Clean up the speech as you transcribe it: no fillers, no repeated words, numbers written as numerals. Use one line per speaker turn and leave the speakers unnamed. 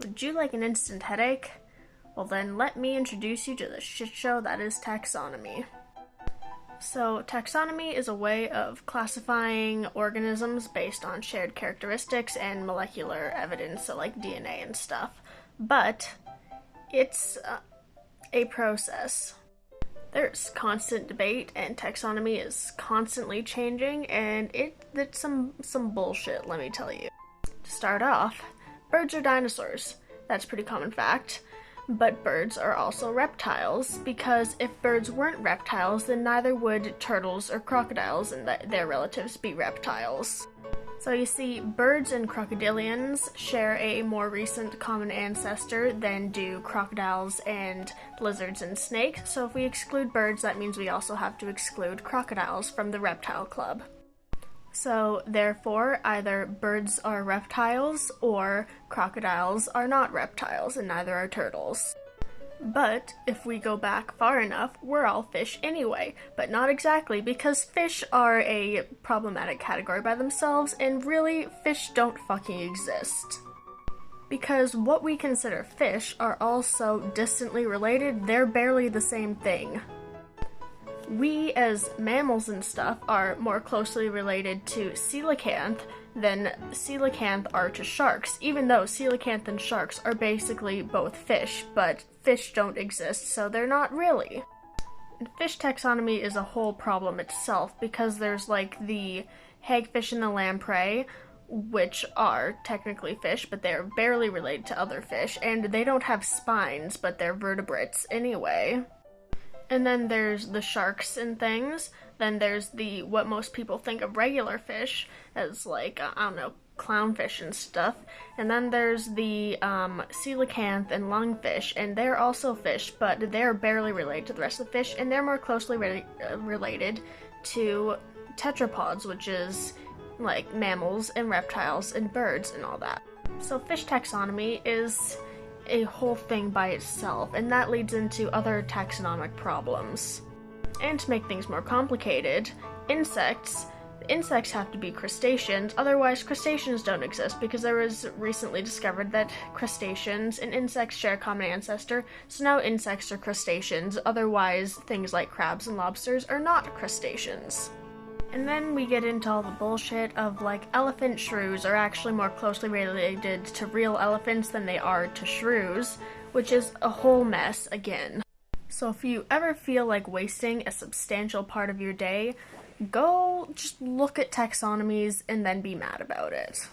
Would you like an instant headache? Well then, let me introduce you to the shit show that is taxonomy. So, taxonomy is a way of classifying organisms based on shared characteristics and molecular evidence, so like DNA and stuff. But it's a process. There's constant debate, and taxonomy is constantly changing, and it's some bullshit, let me tell you. To start off, birds are dinosaurs. That's a pretty common fact. But birds are also reptiles, because if birds weren't reptiles, then neither would turtles or crocodiles and their relatives be reptiles. So you see, birds and crocodilians share a more recent common ancestor than do crocodiles and lizards and snakes, so if we exclude birds, that means we also have to exclude crocodiles from the reptile club. So, therefore, either birds are reptiles or crocodiles are not reptiles, and neither are turtles. But, if we go back far enough, we're all fish anyway. But not exactly, because fish are a problematic category by themselves, and really, fish don't fucking exist. Because what we consider fish are all so distantly related, they're barely the same thing. We, as mammals and stuff, are more closely related to coelacanth than coelacanth are to sharks, even though coelacanth and sharks are basically both fish, but fish don't exist, so they're not really. And fish taxonomy is a whole problem itself, because there's like the hagfish and the lamprey, which are technically fish, but they're barely related to other fish, and they don't have spines, but they're vertebrates anyway. And then there's the sharks and things. Then there's the what most people think of regular fish as, like, I don't know, clownfish and stuff. And then there's the coelacanth and lungfish, and they're also fish, but they're barely related to the rest of the fish, and they're more closely related to tetrapods, which is like mammals and reptiles and birds and all that. So fish taxonomy is a whole thing by itself, and that leads into other taxonomic problems. And to make things more complicated, insects have to be crustaceans, otherwise crustaceans don't exist, because there was recently discovered that crustaceans and insects share a common ancestor, so now insects are crustaceans, otherwise things like crabs and lobsters are not crustaceans. And then we get into all the bullshit of, like, elephant shrews are actually more closely related to real elephants than they are to shrews, which is a whole mess again. So if you ever feel like wasting a substantial part of your day, go just look at taxonomies and then be mad about it.